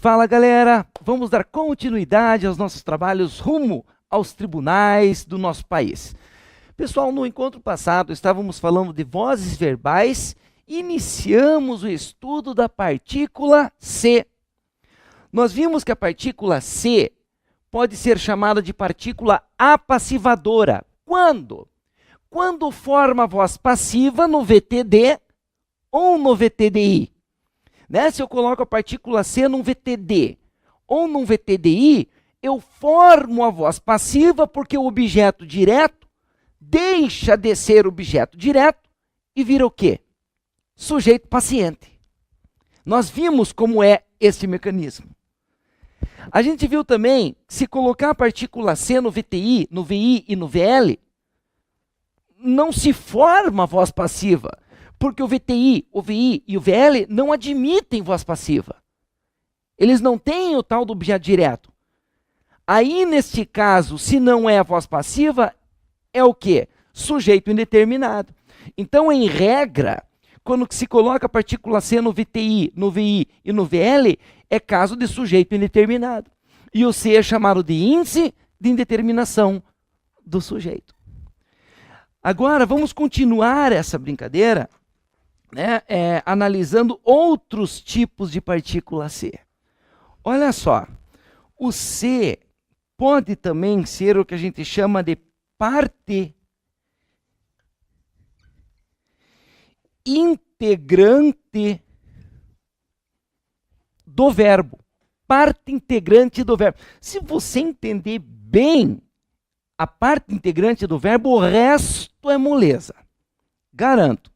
Fala, galera! Vamos dar continuidade aos nossos trabalhos rumo aos tribunais do nosso país. Pessoal, no encontro passado estávamos falando de vozes verbais e iniciamos o estudo da partícula C. Nós vimos que a partícula C pode ser chamada de partícula apassivadora. Quando? Quando forma voz passiva no VTD ou no VTDI. Se eu coloco a partícula C num VTD ou num VTDI, eu formo a voz passiva porque o objeto direto deixa de ser objeto direto e vira o quê? Sujeito paciente. Nós vimos como é esse mecanismo. A gente viu também que se colocar a partícula C no VTI, no VI e no VL, não se forma voz passiva, porque o VTI, o VI e o VL não admitem voz passiva. Eles não têm o tal do objeto direto. Aí, neste caso, se não é a voz passiva, é o quê? Sujeito indeterminado. Então, em regra, quando se coloca a partícula C no VTI, no VI e no VL, é caso de sujeito indeterminado. E o C é chamado de índice de indeterminação do sujeito. Agora, vamos continuar essa brincadeira, analisando outros tipos de partícula C. Olha só, o C pode também ser o que a gente chama de parte integrante do verbo. Parte integrante do verbo. Se você entender bem a parte integrante do verbo, o resto é moleza. Garanto.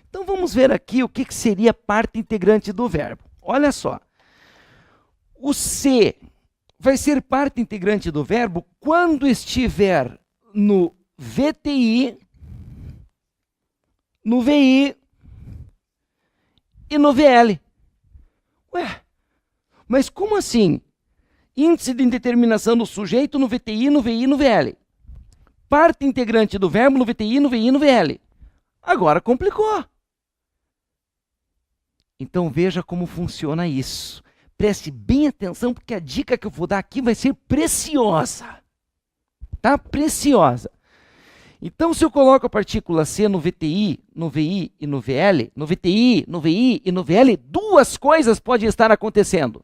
Então vamos ver aqui o que seria parte integrante do verbo. Olha só. O C vai ser parte integrante do verbo quando estiver no VTI, no VI e no VL. Ué, mas como assim? Índice de indeterminação do sujeito no VTI, no VI e no VL. Parte integrante do verbo no VTI, no VI e no VL. Agora complicou. Então veja como funciona isso. Preste bem atenção, porque a dica que eu vou dar aqui vai ser preciosa. Tá? Preciosa. Então, se eu coloco a partícula C no VTI, no VI e no VL, no VTI, no VI e no VL, duas coisas podem estar acontecendo.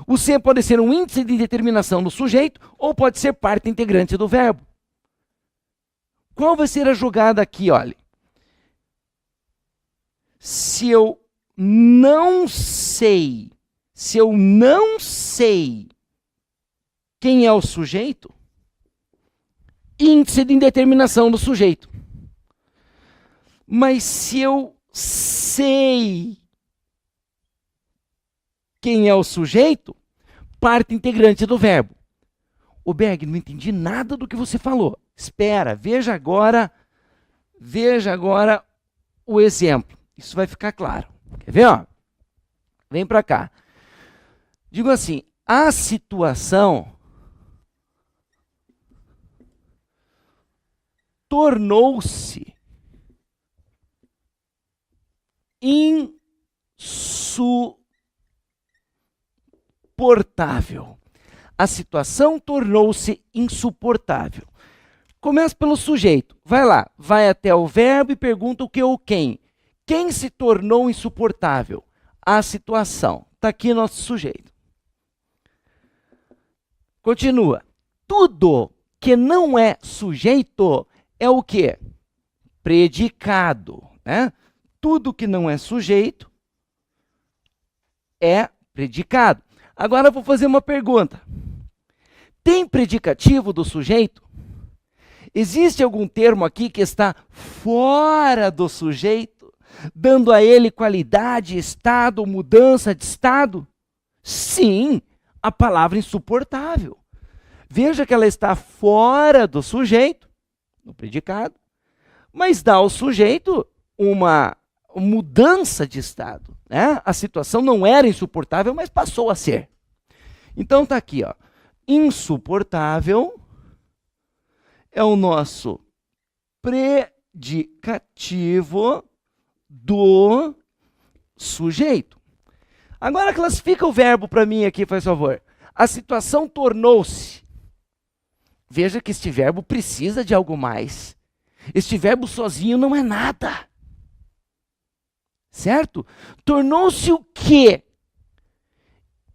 O C pode ser um índice de indeterminação do sujeito ou pode ser parte integrante do verbo. Qual vai ser a jogada aqui? Olha. Se eu não sei quem é o sujeito, índice de indeterminação do sujeito. Mas se eu sei quem é o sujeito, parte integrante do verbo. Ô Berg, não entendi nada do que você falou. Espera, veja agora o exemplo. Isso vai ficar claro. Quer ver? Ó? Vem para cá. Digo assim, a situação tornou-se insuportável. A situação tornou-se insuportável. Começa pelo sujeito. Vai lá, vai até o verbo e pergunta o que ou quem. Quem se tornou insuportável? A situação. Está aqui nosso sujeito. Continua. Tudo que não é sujeito é o quê? Predicado. Tudo que não é sujeito é predicado. Agora eu vou fazer uma pergunta. Tem predicativo do sujeito? Existe algum termo aqui que está fora do sujeito, dando a ele qualidade, estado, mudança de estado? Sim, a palavra insuportável. Veja que ela está fora do sujeito, no predicado, mas dá ao sujeito uma mudança de estado. A situação não era insuportável, mas passou a ser. Então está aqui, ó. Insuportável é o nosso predicativo do sujeito. Agora classifica o verbo para mim aqui, faz favor. A situação tornou-se. Veja que este verbo precisa de algo mais. Este verbo sozinho não é nada. Certo? Tornou-se o quê?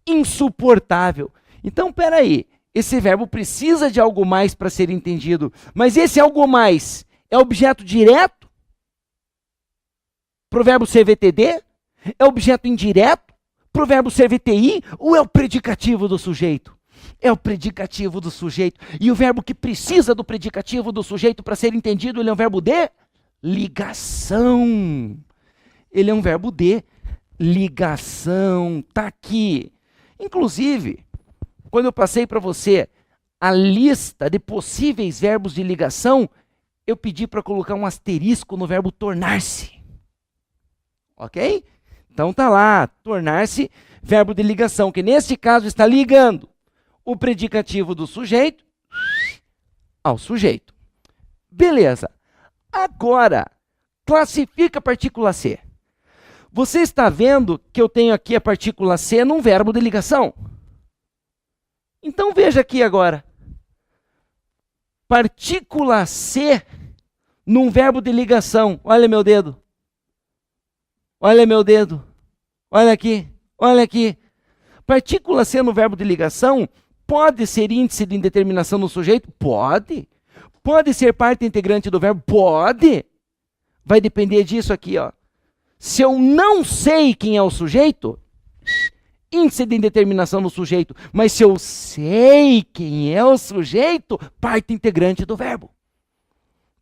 Insuportável. Então, peraí. Esse verbo precisa de algo mais para ser entendido. Mas esse algo mais é objeto direto? Para o verbo ser VTD? É objeto indireto? Para o verbo ser VTI? Ou é o predicativo do sujeito? É o predicativo do sujeito. E o verbo que precisa do predicativo do sujeito para ser entendido, ele é um verbo de ligação. Ele é um verbo de ligação. Está aqui. Inclusive, quando eu passei para você a lista de possíveis verbos de ligação, eu pedi para colocar um asterisco no verbo tornar-se. Ok? Então tá lá, tornar-se, verbo de ligação, que neste caso está ligando o predicativo do sujeito ao sujeito. Beleza. Agora, classifica a partícula C. Você está vendo que eu tenho aqui a partícula C num verbo de ligação? Então veja aqui agora. Partícula C num verbo de ligação. Olha meu dedo. Olha meu dedo. Olha aqui. Olha aqui. Partícula C no verbo de ligação pode ser índice de indeterminação no sujeito? Pode. Pode ser parte integrante do verbo? Pode. Vai depender disso aqui, ó. Se eu não sei quem é o sujeito, índice de indeterminação no sujeito. Mas se eu sei quem é o sujeito, parte integrante do verbo.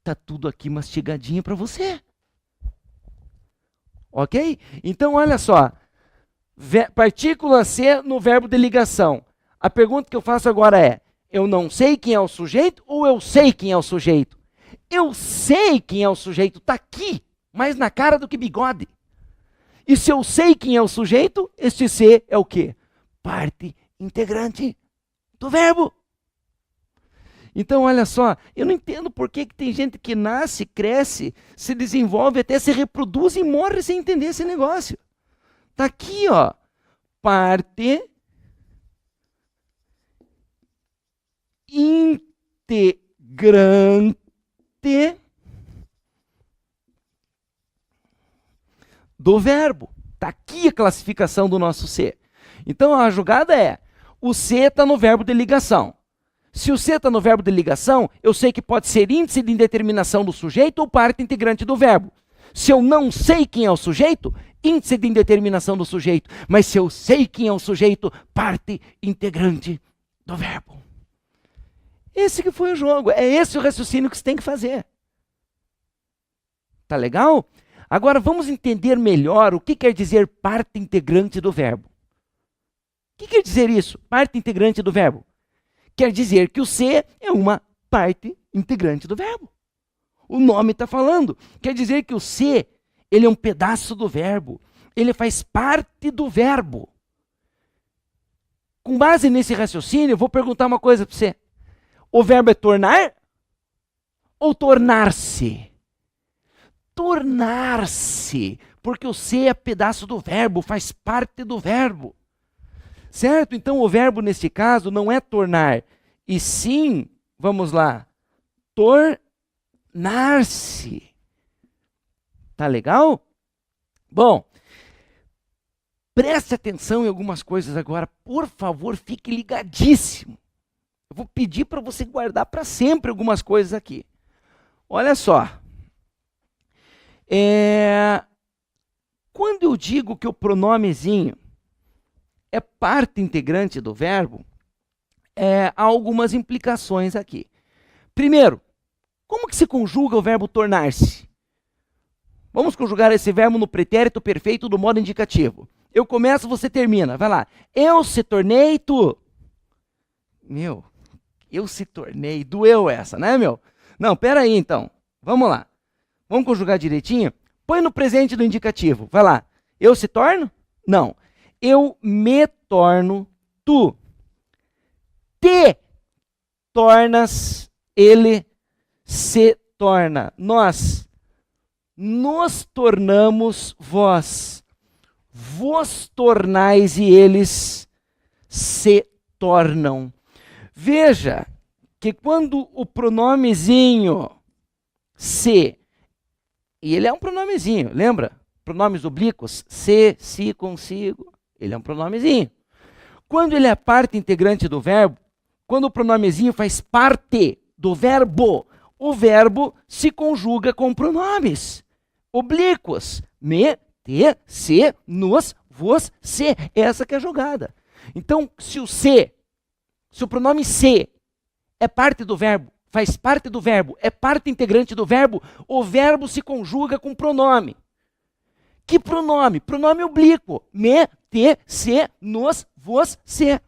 Tá tudo aqui mastigadinho para você. Ok? Então, olha só. Partícula C no verbo de ligação. A pergunta que eu faço agora é, eu não sei quem é o sujeito ou eu sei quem é o sujeito? Eu sei quem é o sujeito, está aqui, mais na cara do que bigode. E se eu sei quem é o sujeito, este C é o quê? Parte integrante do verbo. Então, olha só, eu não entendo por que tem gente que nasce, cresce, se desenvolve, até se reproduz e morre sem entender esse negócio. Está aqui, ó, parte integrante do verbo. Está aqui a classificação do nosso C. Então, a jogada é, o C está no verbo de ligação. Se o C está no verbo de ligação, eu sei que pode ser índice de indeterminação do sujeito ou parte integrante do verbo. Se eu não sei quem é o sujeito, índice de indeterminação do sujeito. Mas se eu sei quem é o sujeito, parte integrante do verbo. Esse que foi o jogo. É esse o raciocínio que você tem que fazer. Tá legal? Agora vamos entender melhor o que quer dizer parte integrante do verbo. O que quer dizer isso? Parte integrante do verbo. Quer dizer que o C é uma parte integrante do verbo. O nome está falando. Quer dizer que o C, ele é um pedaço do verbo. Ele faz parte do verbo. Com base nesse raciocínio, eu vou perguntar uma coisa para você. O verbo é tornar ou tornar-se? Tornar-se. Porque o C é pedaço do verbo, faz parte do verbo. Certo? Então o verbo nesse caso não é tornar, e sim, vamos lá, tornar-se. Tá legal? Bom, preste atenção em algumas coisas agora, por favor, fique ligadíssimo. Eu vou pedir para você guardar para sempre algumas coisas aqui. Olha só. Quando eu digo que o pronomezinho é parte integrante do verbo, há algumas implicações aqui. Primeiro, como que se conjuga o verbo tornar-se? Vamos conjugar esse verbo no pretérito perfeito do modo indicativo. Eu começo, você termina. Vai lá. Eu se tornei tu. Meu, eu se tornei. Doeu essa, né, meu? Não, peraí então. Vamos lá. Vamos conjugar direitinho? Põe no presente do indicativo. Vai lá. Eu se torno? Não. Eu me torno tu. Te tornas, ele se torna. Nós nos tornamos vós. vos tornais e eles se tornam. Veja que quando o pronomezinho se, e ele é um pronomezinho, lembra? Pronomes oblíquos, se, si, consigo, ele é um pronomezinho. Quando ele é parte integrante do verbo, quando o pronomezinho faz parte do verbo, o verbo se conjuga com pronomes oblíquos. Me, te, se, nos, vos, se. Essa que é a jogada. Então, se o pronome se é parte do verbo, faz parte do verbo, é parte integrante do verbo, o verbo se conjuga com pronome. Que pronome? Pronome oblíquo. Me, te, se, nos, vos, se.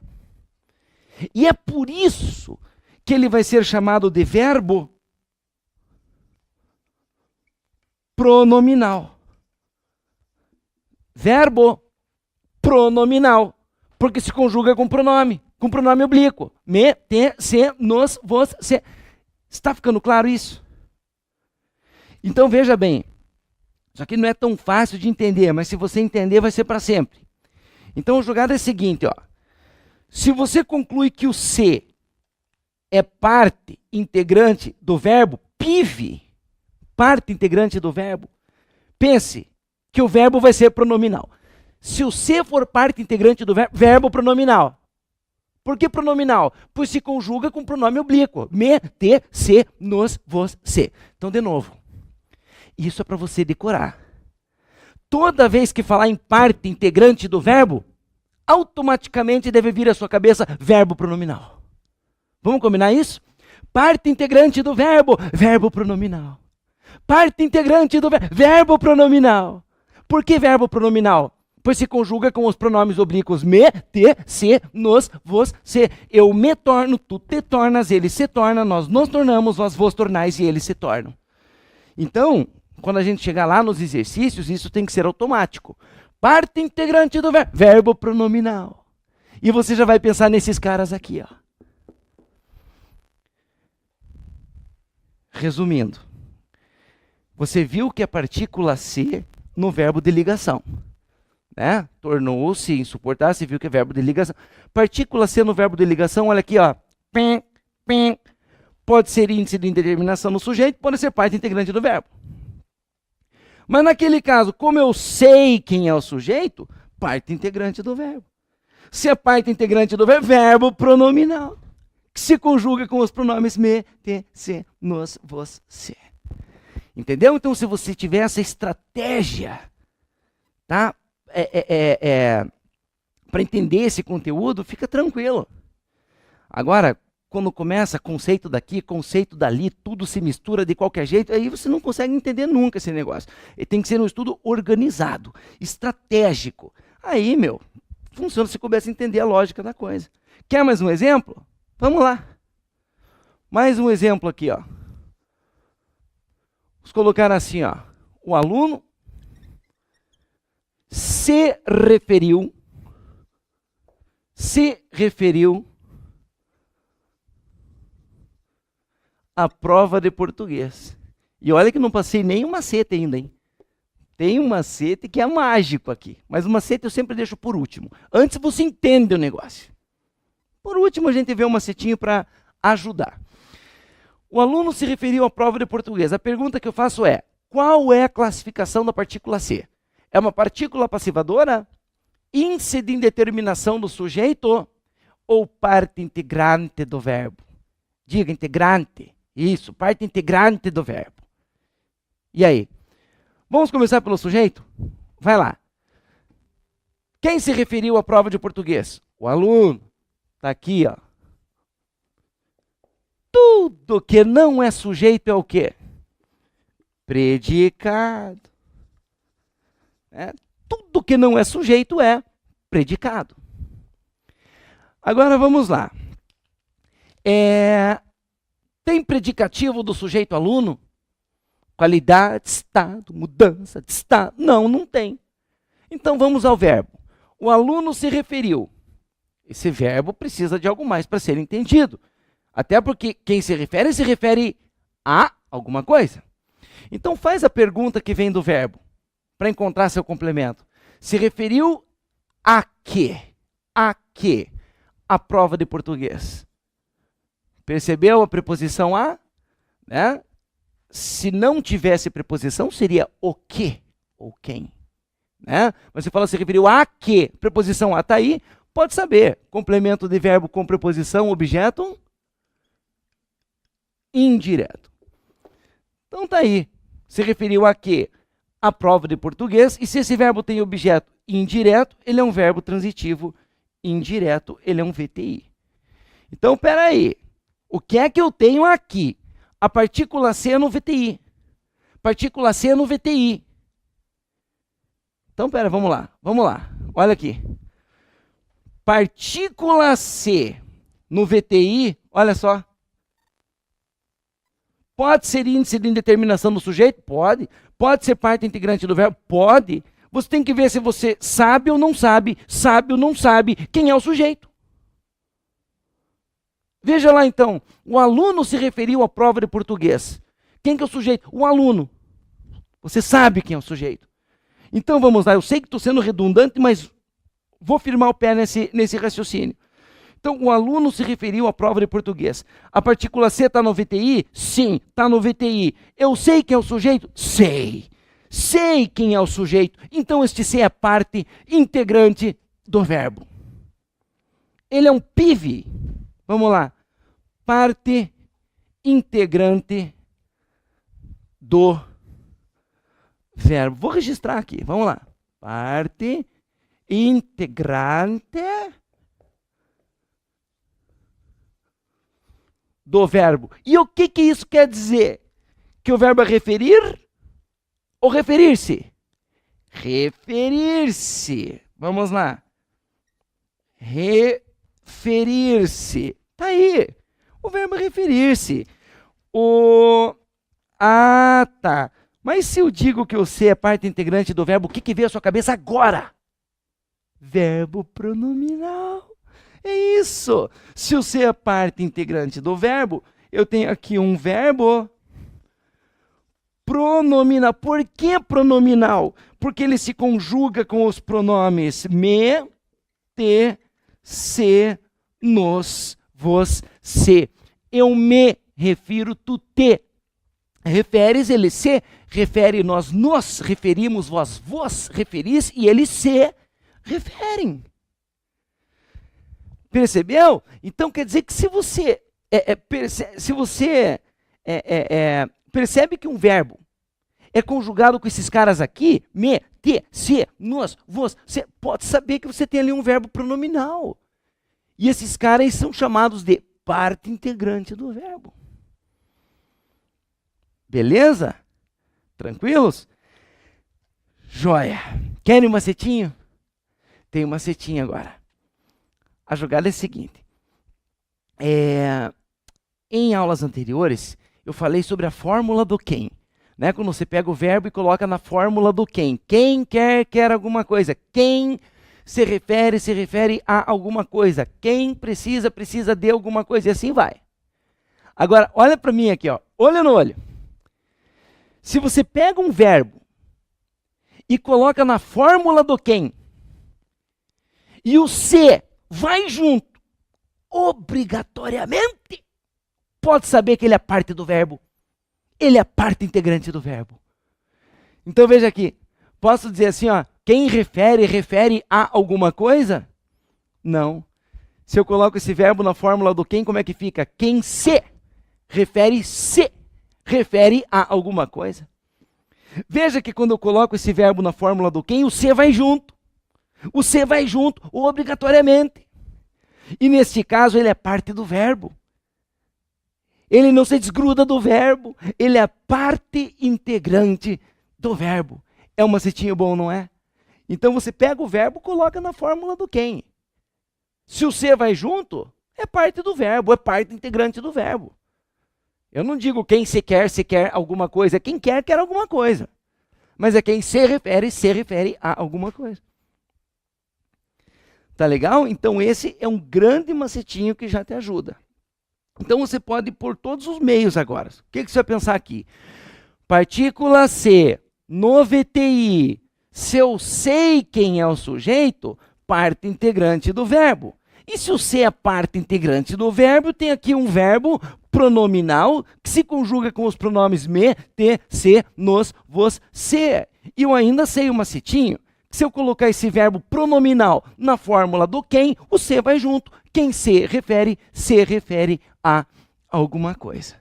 E é por isso que ele vai ser chamado de verbo pronominal. Verbo pronominal. Porque se conjuga com pronome oblíquo. Me, te, se, nos, vos, se. Está ficando claro isso? Então veja bem, isso aqui não é tão fácil de entender, mas se você entender vai ser para sempre. Então a jogada é a seguinte, ó. Se você conclui que o se é parte integrante do verbo, PIV, parte integrante do verbo, pense que o verbo vai ser pronominal. Se o se for parte integrante do verbo, verbo pronominal. Por que pronominal? Pois se conjuga com pronome oblíquo. Me, te, se, nos, vos, se. Então, de novo, isso é para você decorar. Toda vez que falar em parte integrante do verbo, automaticamente deve vir à sua cabeça verbo pronominal. Vamos combinar isso? Parte integrante do verbo, verbo pronominal. Parte integrante do verbo, verbo pronominal. Por que verbo pronominal? Pois se conjuga com os pronomes oblíquos me, te, se, nos, vos, se. Eu me torno, tu te tornas, ele se torna, nós nos tornamos, vós vos tornais e eles se tornam. Então, quando a gente chegar lá nos exercícios, isso tem que ser automático. Parte integrante do verbo, verbo pronominal. E você já vai pensar nesses caras aqui, ó. Resumindo, você viu que a partícula se no verbo de ligação. Né? Tornou-se insuportável, você viu que é verbo de ligação. Partícula C no verbo de ligação, olha aqui, ó. Pim, pim. Pode ser índice de indeterminação no sujeito, pode ser parte integrante do verbo. Mas naquele caso, como eu sei quem é o sujeito, parte integrante do verbo. Se é parte integrante do verbo, verbo pronominal, que se conjuga com os pronomes me, te, se, nos, vos, se. Entendeu? Então, se você tiver essa estratégia, tá? Para entender esse conteúdo, fica tranquilo. Agora, quando começa conceito daqui, conceito dali, tudo se mistura de qualquer jeito, aí você não consegue entender nunca esse negócio. E tem que ser um estudo organizado, estratégico. Aí, funciona se começa a entender a lógica da coisa. Quer mais um exemplo? Vamos lá. Mais um exemplo aqui, ó. Vamos colocar assim, ó. O aluno se referiu à prova de português. E olha que não passei nem um macete ainda, hein? Tem um macete que é mágico aqui, mas o macete eu sempre deixo por último. Antes você entende o negócio. Por último a gente vê um macetinho para ajudar. O aluno se referiu à prova de português. A pergunta que eu faço é, qual é a classificação da partícula se? É uma partícula passivadora, índice de indeterminação do sujeito ou parte integrante do verbo? Diga integrante. Isso, parte integrante do verbo. E aí? Vamos começar pelo sujeito? Vai lá. Quem se referiu à prova de português? O aluno. Está aqui, ó. Tudo que não é sujeito é o quê? Predicado. Tudo que não é sujeito é predicado. Agora vamos lá. Tem predicativo do sujeito aluno? Qualidade, estado, mudança de estado? Não, não tem. Então vamos ao verbo. O aluno se referiu. Esse verbo precisa de algo mais para ser entendido. Até porque quem se refere a alguma coisa. Então faz a pergunta que vem do verbo, para encontrar seu complemento. Se referiu a quê? A quê? A prova de português. Percebeu a preposição a? Né? Se não tivesse preposição, seria o que ou quem. Né? Mas você fala, se referiu a que? Preposição a está aí, pode saber. Complemento de verbo com preposição, objeto indireto. Então tá aí. Se referiu a que? A prova de português. E se esse verbo tem objeto indireto, ele é um verbo transitivo indireto, ele é um VTI. Então, peraí. O que é que eu tenho aqui? A partícula C no VTI. Partícula C no VTI. Então, pera, vamos lá. Vamos lá. Olha aqui. Partícula C no VTI, olha só. Pode ser índice de indeterminação do sujeito? Pode. Pode ser parte integrante do verbo? Pode. Você tem que ver se você sabe ou não sabe quem é o sujeito. Veja lá então, o aluno se referiu à prova de português. Quem que é o sujeito? O aluno. Você sabe quem é o sujeito. Então vamos lá, eu sei que estou sendo redundante, mas vou firmar o pé nesse raciocínio. Então, o aluno se referiu à prova de português. A partícula C está no VTI? Sim, está no VTI. Eu sei quem é o sujeito? Sei. Sei quem é o sujeito. Então, este C é parte integrante do verbo. Ele é um PIV. Vamos lá. Parte integrante do verbo. Vou registrar aqui. Vamos lá. Parte integrante do verbo. E o que isso quer dizer? Que o verbo é referir ou referir-se? Referir-se. Vamos lá. Referir-se. Tá aí. O verbo é referir-se. Ah, tá. Mas se eu digo que o C é parte integrante do verbo, o que veio à sua cabeça agora? Verbo pronominal. É isso. Se o C é parte integrante do verbo, eu tenho aqui um verbo pronominal. Por que pronominal? Porque ele se conjuga com os pronomes me, te, se, nos, vos, se. Eu me refiro, tu te referes, ele se refere, nós nos referimos, vos referis e eles se referem. Percebeu? Então quer dizer que se você percebe que um verbo é conjugado com esses caras aqui, me, te, se, nos, vos, você pode saber que você tem ali um verbo pronominal. E esses caras são chamados de parte integrante do verbo. Beleza? Tranquilos? Joia. Querem um macetinho? Tem um macetinho agora. A jogada é a seguinte. Em aulas anteriores, eu falei sobre a fórmula do quem. Né? Quando você pega o verbo e coloca na fórmula do quem. Quem quer alguma coisa. Quem se refere a alguma coisa. Quem precisa de alguma coisa. E assim vai. Agora, olha para mim aqui, ó. Olho no olho. Se você pega um verbo e coloca na fórmula do quem, e o se vai junto, obrigatoriamente, pode saber que ele é parte do verbo. Ele é parte integrante do verbo. Então veja aqui, posso dizer assim, ó, quem refere a alguma coisa? Não. Se eu coloco esse verbo na fórmula do quem, como é que fica? Quem se refere a alguma coisa. Veja que quando eu coloco esse verbo na fórmula do quem, o se vai junto. O se vai junto, obrigatoriamente. E nesse caso, ele é parte do verbo. Ele não se desgruda do verbo. Ele é parte integrante do verbo. É um macetinho bom, não é? Então você pega o verbo e coloca na fórmula do quem. Se o se vai junto, é parte do verbo, é parte integrante do verbo. Eu não digo quem se quer alguma coisa. Quem quer alguma coisa. Mas é quem se refere a alguma coisa. Tá legal? Então esse é um grande macetinho que já te ajuda. Então você pode pôr todos os meios agora. O que você vai pensar aqui? Partícula C no VTI Se eu sei quem é o sujeito, parte integrante do verbo. E se o ser é parte integrante do verbo, tem aqui um verbo pronominal que se conjuga com os pronomes me, te, se, nos, vos, se. E eu ainda sei um macetinho. Se eu colocar esse verbo pronominal na fórmula do quem, o se vai junto. Quem se refere a alguma coisa.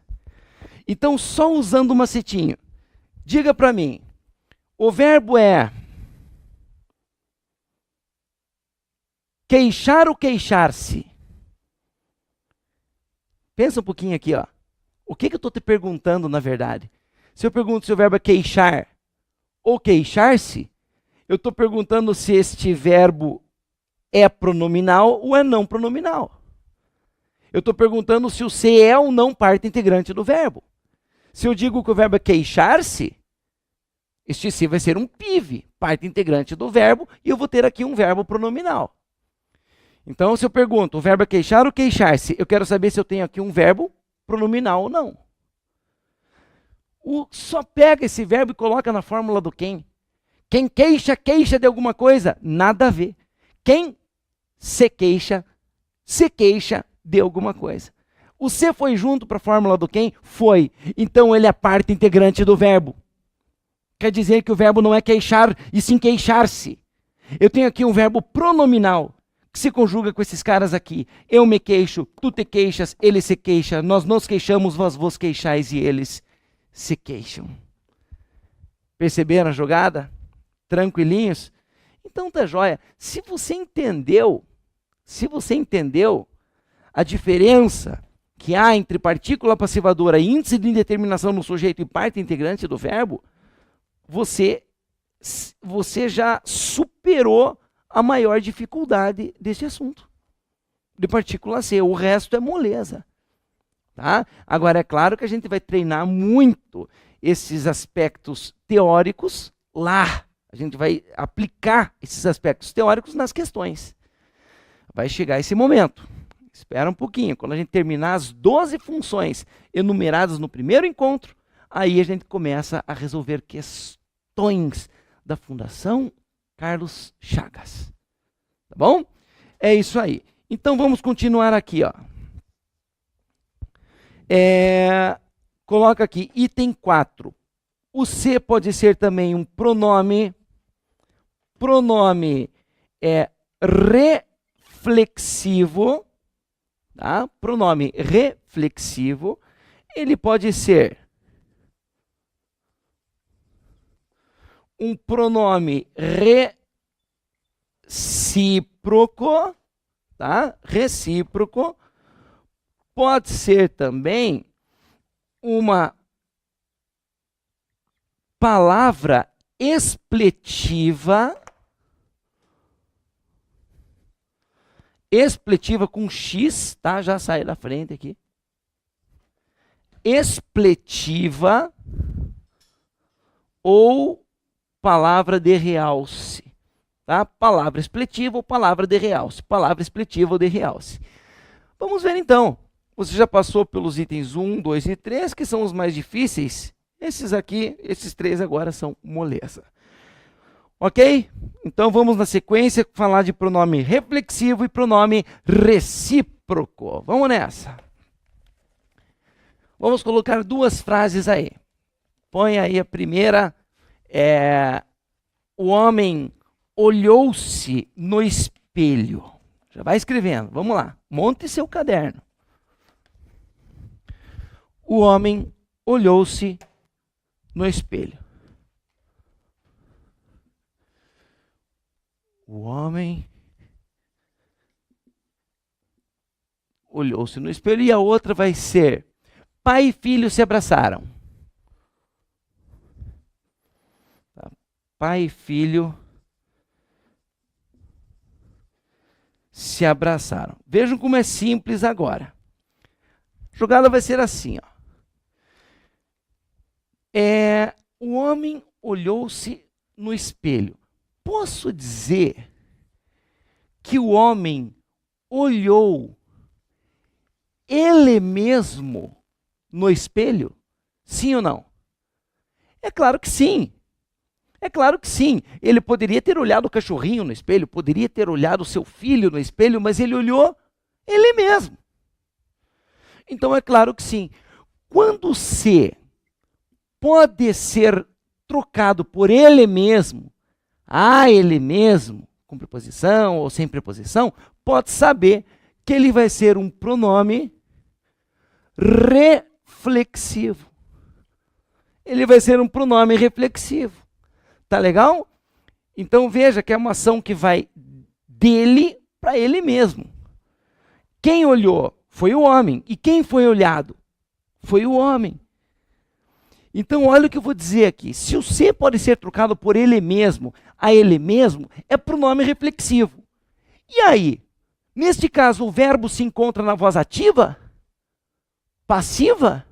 Então, só usando o macetinho, diga para mim, o verbo é queixar ou queixar-se? Pensa um pouquinho aqui, ó. O que eu estou te perguntando, na verdade? Se eu pergunto se o verbo é queixar ou queixar-se, eu estou perguntando se este verbo é pronominal ou é não pronominal. Eu estou perguntando se o se é ou não parte integrante do verbo. Se eu digo que o verbo é queixar-se, este se vai ser um PIV, parte integrante do verbo, e eu vou ter aqui um verbo pronominal. Então, se eu pergunto, o verbo é queixar ou queixar-se, eu quero saber se eu tenho aqui um verbo pronominal ou não. Só pega esse verbo e coloca na fórmula do quem. Quem queixa, queixa de alguma coisa? Nada a ver. Quem se queixa de alguma coisa. O se foi junto para a fórmula do quem? Foi. Então, ele é parte integrante do verbo. Quer dizer que o verbo não é queixar, e sim queixar-se. Eu tenho aqui um verbo pronominal, que se conjuga com esses caras aqui. Eu me queixo, tu te queixas, ele se queixa, nós nos queixamos, vós vos queixais e eles se queixam. Perceberam a jogada? Tranquilinhos? Então tá joia. Se você entendeu a diferença que há entre partícula passivadora e índice de indeterminação no sujeito e parte integrante do verbo, você já superou a maior dificuldade desse assunto, de partícula C. O resto é moleza. Tá? Agora, é claro que a gente vai treinar muito esses aspectos teóricos lá. A gente vai aplicar esses aspectos teóricos nas questões. Vai chegar esse momento. Espera um pouquinho. Quando a gente terminar as 12 funções enumeradas no primeiro encontro, aí a gente começa a resolver questões da Fundação Carlos Chagas. Tá bom? É isso aí. Então vamos continuar aqui, ó. Coloca aqui, item 4. O se pode ser também um pronome. Pronome reflexivo. Tá? Pronome reflexivo. Ele pode ser um pronome recíproco, tá? Recíproco. Pode ser também uma palavra expletiva, expletiva com X, tá? Já sai da frente aqui. Expletiva ou palavra de realce, tá? Palavra expletiva ou palavra de realce, palavra expletiva ou de realce. Vamos ver então. Você já passou pelos itens 1, 2 e 3, que são os mais difíceis. Esses aqui, esses 3 agora são moleza. Ok? Então vamos na sequência falar de pronome reflexivo e pronome recíproco. Vamos nessa. Vamos colocar 2 frases aí. Põe aí a primeira. O homem olhou-se no espelho. Já vai escrevendo. Vamos lá. Monte seu caderno. O homem olhou-se no espelho. O homem olhou-se no espelho. E a outra vai ser: pai e filho se abraçaram. Pai e filho se abraçaram. Vejam como é simples agora. A jogada vai ser assim, ó. O homem olhou-se no espelho. Posso dizer que o homem olhou ele mesmo no espelho? Sim ou não? É claro que sim. É claro que sim. Ele poderia ter olhado o cachorrinho no espelho, poderia ter olhado o seu filho no espelho, mas ele olhou ele mesmo. Então é claro que sim. Quando o ser pode ser trocado por ele mesmo, a ele mesmo, com preposição ou sem preposição, pode saber que ele vai ser um pronome reflexivo. Ele vai ser um pronome reflexivo. Tá legal? Então veja que é uma ação que vai dele para ele mesmo. Quem olhou foi o homem. E quem foi olhado? Foi o homem. Então olha o que eu vou dizer aqui. Se o ser pode ser trocado por ele mesmo, a ele mesmo, é pronome reflexivo. E aí? Neste caso, o verbo se encontra na voz ativa? Passiva?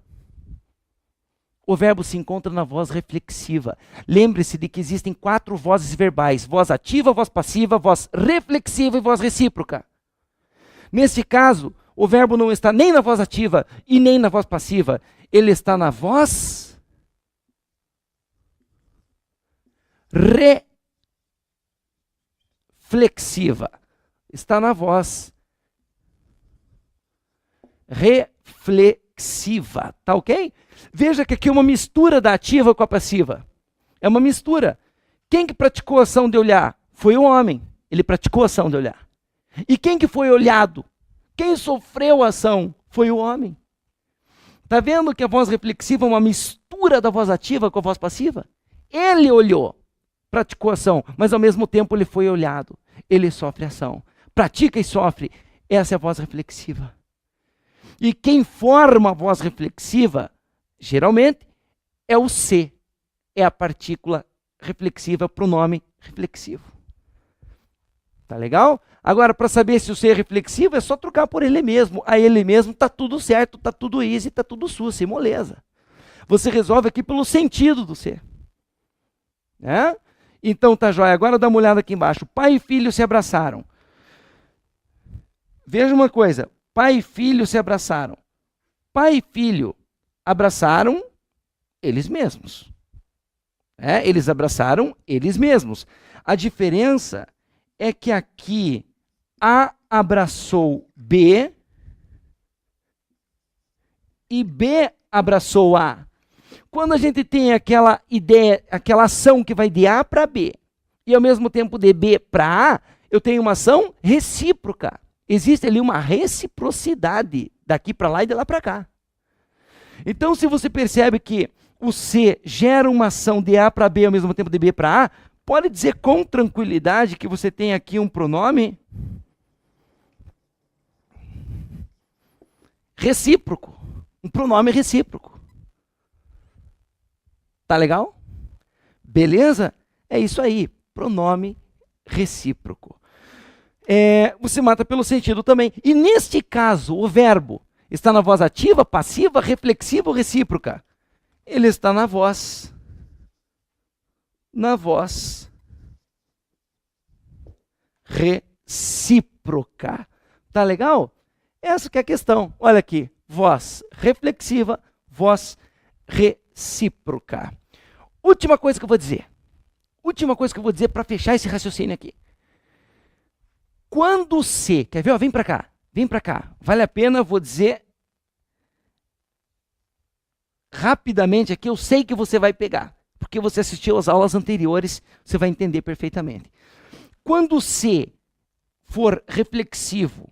O verbo se encontra na voz reflexiva. Lembre-se de que existem 4 vozes verbais: voz ativa, voz passiva, voz reflexiva e voz recíproca. Nesse caso, o verbo não está nem na voz ativa e nem na voz passiva. Ele está na voz reflexiva. Está na voz reflexiva. Tá ok? Veja que aqui é uma mistura da ativa com a passiva. É uma mistura. Quem que praticou a ação de olhar? Foi o homem. Ele praticou a ação de olhar. E quem que foi olhado? Quem sofreu a ação? Foi o homem. Está vendo que a voz reflexiva é uma mistura da voz ativa com a voz passiva? Ele olhou, praticou a ação, mas ao mesmo tempo ele foi olhado. Ele sofre a ação. Pratica e sofre. Essa é a voz reflexiva. E quem forma a voz reflexiva, geralmente, é o ser. É a partícula reflexiva, pronome reflexivo. Tá legal? Agora, para saber se o ser é reflexivo, é só trocar por ele mesmo. A ele mesmo tá tudo certo, tá tudo easy, tá tudo sussa, moleza. Você resolve aqui pelo sentido do ser. Né? Então tá jóia. Agora dá uma olhada aqui embaixo. Pai e filho se abraçaram. Veja uma coisa. Pai e filho se abraçaram. Pai e filho abraçaram eles mesmos. Eles abraçaram eles mesmos. A diferença é que aqui A abraçou B e B abraçou A. Quando a gente tem aquela ideia, aquela ação que vai de A para B e ao mesmo tempo de B para A, eu tenho uma ação recíproca. Existe ali uma reciprocidade daqui para lá e de lá para cá. Então, se você percebe que o C gera uma ação de A para B ao mesmo tempo de B para A, pode dizer com tranquilidade que você tem aqui um pronome recíproco. Um pronome recíproco. Tá legal? Beleza? É isso aí. Pronome recíproco. Você mata pelo sentido também. E neste caso, o verbo está na voz ativa, passiva, reflexiva ou recíproca? Ele está na voz. Na voz recíproca. Tá legal? Essa que é a questão. Olha aqui. Voz reflexiva, voz recíproca. Última coisa que eu vou dizer. Última coisa que eu vou dizer para fechar esse raciocínio aqui. Quando o C, quer ver? Ó, vem para cá. Vem para cá. Vale a pena, eu vou dizer rapidamente aqui. Eu sei que você vai pegar, porque você assistiu às aulas anteriores, você vai entender perfeitamente. Quando o C for reflexivo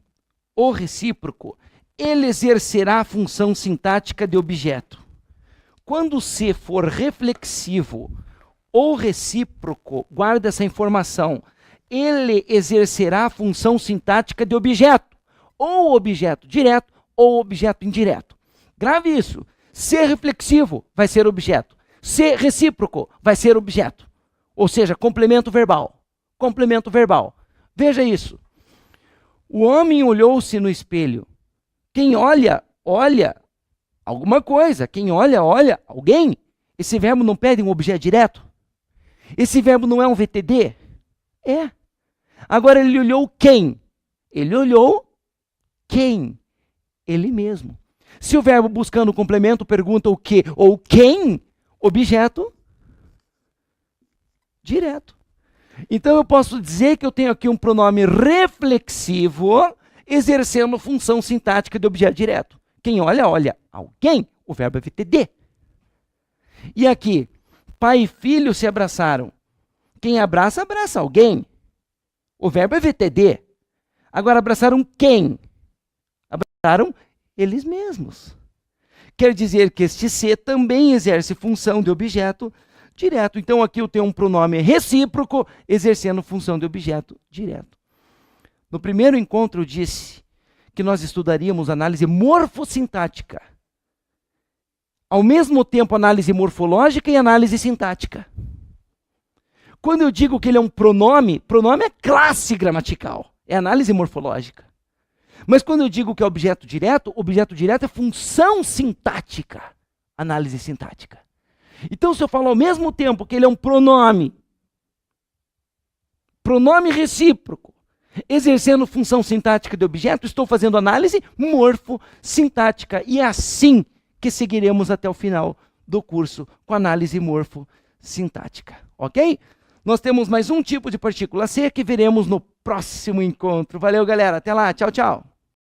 ou recíproco, ele exercerá a função sintática de objeto. Quando o C for reflexivo ou recíproco, guarda essa informação, ele exercerá a função sintática de objeto, ou objeto direto ou objeto indireto. Grave isso. Ser reflexivo vai ser objeto. Ser recíproco vai ser objeto. Ou seja, complemento verbal. Complemento verbal. Veja isso. O homem olhou-se no espelho. Quem olha, olha alguma coisa. Quem olha, olha alguém. Esse verbo não pede um objeto direto? Esse verbo não é um VTD? É. Agora ele olhou quem? Ele olhou quem? Ele mesmo. Se o verbo buscando o complemento pergunta o que ou quem, objeto direto. Então eu posso dizer que eu tenho aqui um pronome reflexivo exercendo função sintática de objeto direto. Quem olha, olha alguém, o verbo é VTD. E aqui, pai e filho se abraçaram. Quem abraça, abraça alguém. O verbo é VTD. Agora, abraçaram quem? Abraçaram eles mesmos. Quer dizer que este ser também exerce função de objeto direto. Então, aqui eu tenho um pronome recíproco exercendo função de objeto direto. No primeiro encontro, eu disse que nós estudaríamos análise morfossintática. Ao mesmo tempo, análise morfológica e análise sintática. Quando eu digo que ele é um pronome, pronome é classe gramatical, é análise morfológica. Mas quando eu digo que é objeto direto é função sintática, análise sintática. Então, se eu falo ao mesmo tempo que ele é um pronome recíproco, exercendo função sintática de objeto, estou fazendo análise morfossintática. E é assim que seguiremos até o final do curso com análise morfossintática, ok? Nós temos mais um tipo de partícula C que veremos no próximo encontro. Valeu, galera. Até lá. Tchau, tchau.